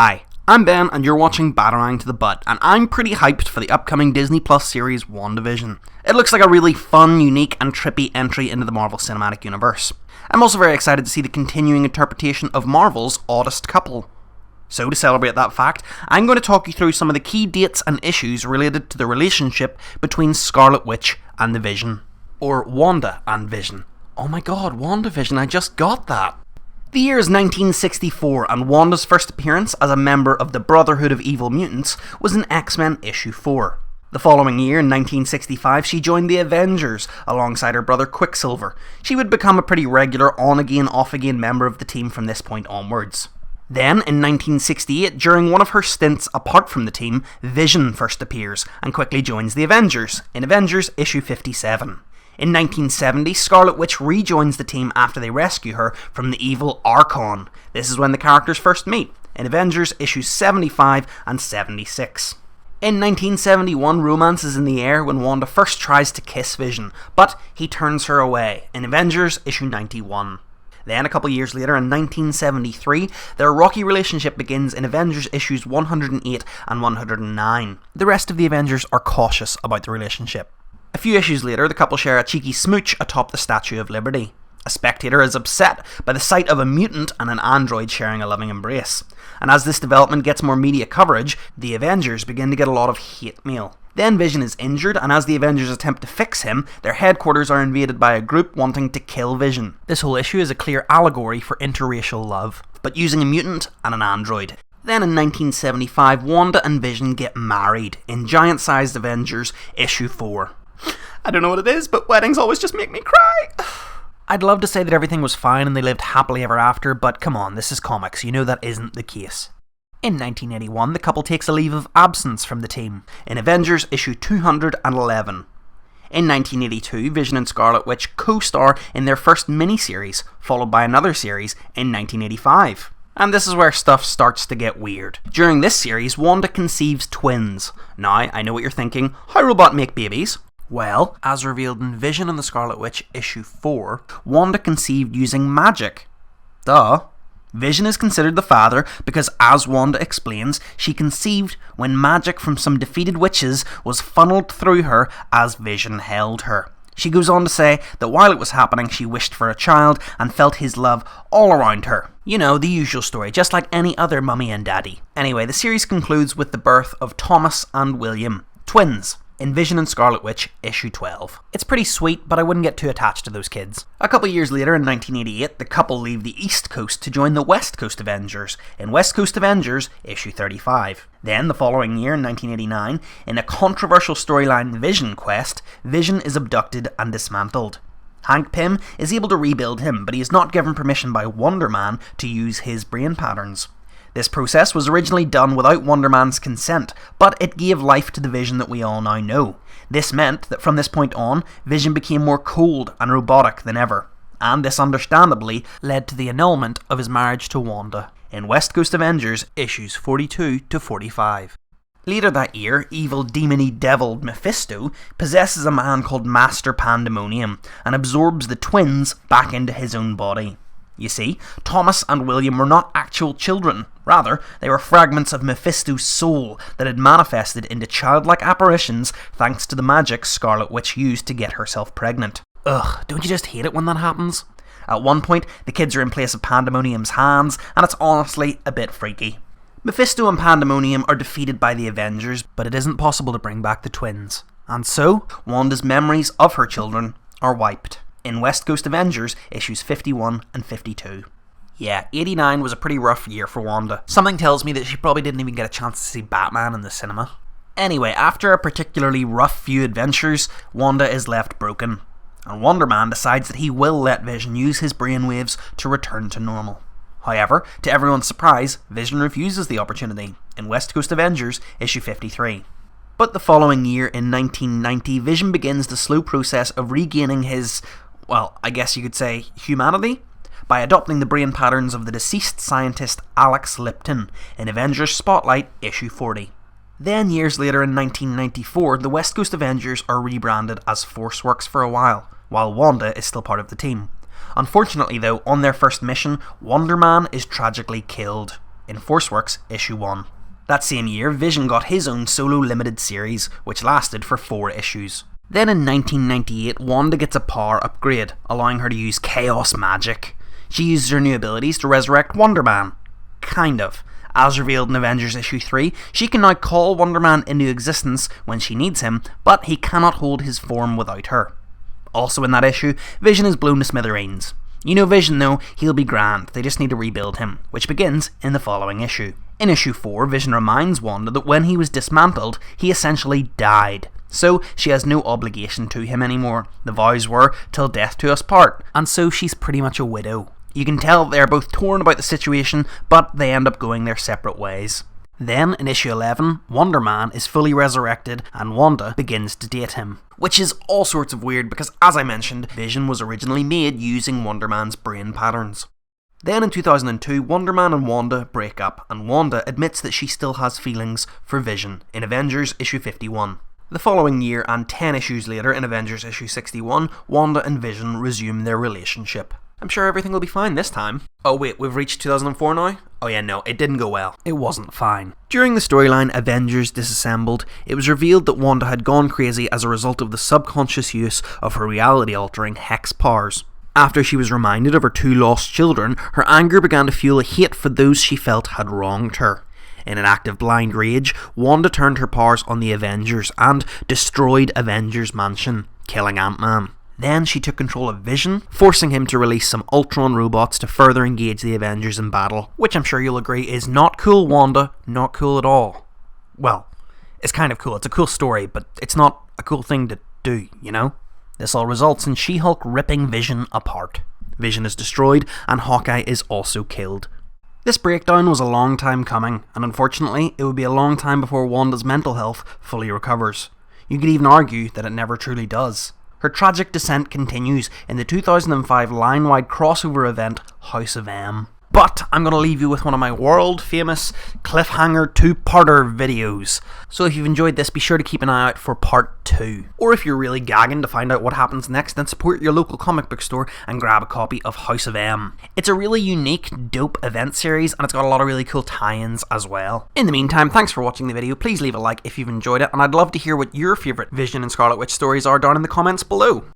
Hi, I'm Ben and you're watching Batarang to the Butt, and I'm pretty hyped for the upcoming Disney Plus series Wandavision. It looks like a really fun, unique and trippy entry into the Marvel Cinematic Universe. I'm also very excited to see the continuing interpretation of Marvel's Oddest couple. So to celebrate that fact, I'm going to talk you through some of the key dates and issues related to the relationship between Scarlet Witch and the Vision. Or Wanda and Vision. Oh my god, Wandavision, I just got that! The year is 1964, and Wanda's first appearance as a member of the Brotherhood of Evil Mutants was in X-Men issue 4. The following year, in 1965, she joined the Avengers alongside her brother Quicksilver. She would become a pretty regular on-again, off-again member of the team from this point onwards. Then, in 1968, during one of her stints apart from the team, Vision first appears and quickly joins the Avengers, in Avengers issue 57. In 1970, Scarlet Witch rejoins the team after they rescue her from the evil Archon. This is when the characters first meet, in Avengers issues 75 and 76. In 1971, romance is in the air when Wanda first tries to kiss Vision, but he turns her away, in Avengers issue 91. Then, a couple years later, in 1973, their rocky relationship begins in Avengers issues 108 and 109. The rest of the Avengers are cautious about the relationship. A few issues later, the couple share a cheeky smooch atop the Statue of Liberty. A spectator is upset by the sight of a mutant and an android sharing a loving embrace. And as this development gets more media coverage, the Avengers begin to get a lot of hate mail. Then Vision is injured, and as the Avengers attempt to fix him, their headquarters are invaded by a group wanting to kill Vision. This whole issue is a clear allegory for interracial love, but using a mutant and an android. Then in 1975, Wanda and Vision get married in giant-sized Avengers issue 4. I don't know what it is, but weddings always just make me cry. I'd love to say that everything was fine and they lived happily ever after, but come on, this is comics, you know that isn't the case. In 1981, the couple takes a leave of absence from the team, in Avengers issue 211. In 1982, Vision and Scarlet Witch co-star in their first miniseries, followed by another series in 1985. And this is where stuff starts to get weird. During this series, Wanda conceives twins. Now, I know what you're thinking, how robot make babies? Well, as revealed in Vision and the Scarlet Witch issue 4, Wanda conceived using magic. Duh. Vision is considered the father because, as Wanda explains, she conceived when magic from some defeated witches was funneled through her as Vision held her. She goes on to say that while it was happening, she wished for a child and felt his love all around her. You know, the usual story, just like any other mummy and daddy. Anyway, the series concludes with the birth of Thomas and William, twins, in Vision and Scarlet Witch issue 12. It's pretty sweet, but I wouldn't get too attached to those kids. A couple years later, in 1988, the couple leave the East Coast to join the West Coast Avengers, in West Coast Avengers issue 35. Then, the following year, in 1989, in a controversial storyline Vision Quest, Vision is abducted and dismantled. Hank Pym is able to rebuild him, but he is not given permission by Wonder Man to use his brain patterns. This process was originally done without Wonder Man's consent, but it gave life to the Vision that we all now know. This meant that from this point on, Vision became more cold and robotic than ever, and this understandably led to the annulment of his marriage to Wanda, in West Coast Avengers issues 42 to 45. Later that year, evil demony devil Mephisto possesses a man called Master Pandemonium and absorbs the twins back into his own body. You see, Thomas and William were not actual children. Rather, they were fragments of Mephisto's soul that had manifested into childlike apparitions thanks to the magic Scarlet Witch used to get herself pregnant. Ugh, don't you just hate it when that happens? At one point, the kids are in place of Pandemonium's hands, and it's honestly a bit freaky. Mephisto and Pandemonium are defeated by the Avengers, but it isn't possible to bring back the twins. And so, Wanda's memories of her children are wiped, in West Coast Avengers issues 51 and 52. Yeah, 89 was a pretty rough year for Wanda. Something tells me that she probably didn't even get a chance to see Batman in the cinema. Anyway, after a particularly rough few adventures, Wanda is left broken, and Wonder Man decides that he will let Vision use his brainwaves to return to normal. However, to everyone's surprise, Vision refuses the opportunity, in West Coast Avengers issue 53. But the following year, in 1990, Vision begins the slow process of regaining his, well, I guess you could say, humanity, by adopting the brain patterns of the deceased scientist Alex Lipton in Avengers Spotlight issue 40. Then, years later in 1994, the West Coast Avengers are rebranded as ForceWorks for a while Wanda is still part of the team. Unfortunately though, on their first mission, Wonder Man is tragically killed. in Forceworks issue 1. That same year, Vision got his own solo limited series, which lasted for 4 issues. Then in 1998, Wanda gets a power upgrade, allowing her to use chaos magic. She uses her new abilities to resurrect Wonder Man. Kind of. As revealed in Avengers issue 3, she can now call Wonder Man into existence when she needs him, but he cannot hold his form without her. Also in that issue, Vision is blown to smithereens. You know Vision though, he'll be grand, they just need to rebuild him, which begins in the following issue. In issue 4, Vision reminds Wanda that when he was dismantled, he essentially died. So she has no obligation to him anymore. The vows were, till death do us part, and so she's pretty much a widow. You can tell they're both torn about the situation, but they end up going their separate ways. Then, in issue 11, Wonder Man is fully resurrected and Wanda begins to date him. Which is all sorts of weird because, as I mentioned, Vision was originally made using Wonder Man's brain patterns. Then in 2002, Wonder Man and Wanda break up, and Wanda admits that she still has feelings for Vision in Avengers issue 51. The following year, and 10 issues later in Avengers issue 61, Wanda and Vision resume their relationship. I'm sure everything will be fine this time. Oh wait, we've reached 2004 now? Oh yeah, no, it didn't go well. It wasn't fine. During the storyline Avengers Disassembled, it was revealed that Wanda had gone crazy as a result of the subconscious use of her reality-altering hex powers. After she was reminded of her 2 lost children, her anger began to fuel a hate for those she felt had wronged her. In an act of blind rage, Wanda turned her powers on the Avengers and destroyed Avengers Mansion, killing Ant-Man. Then she took control of Vision, forcing him to release some Ultron robots to further engage the Avengers in battle, which I'm sure you'll agree is not cool, Wanda, not cool at all. Well, it's kind of cool, it's a cool story, but it's not a cool thing to do, you know? This all results in She-Hulk ripping Vision apart. Vision is destroyed, and Hawkeye is also killed. This breakdown was a long time coming, and unfortunately, it would be a long time before Wanda's mental health fully recovers. You could even argue that it never truly does. Her tragic descent continues in the 2005 line-wide crossover event House of M. But I'm going to leave you with one of my world-famous cliffhanger 2-parter videos. So if you've enjoyed this, be sure to keep an eye out for part 2. Or if you're really gagging to find out what happens next, then support your local comic book store and grab a copy of House of M. It's a really unique, dope event series, and it's got a lot of really cool tie-ins as well. In the meantime, thanks for watching the video. Please leave a like if you've enjoyed it, and I'd love to hear what your favourite Vision and Scarlet Witch stories are down in the comments below.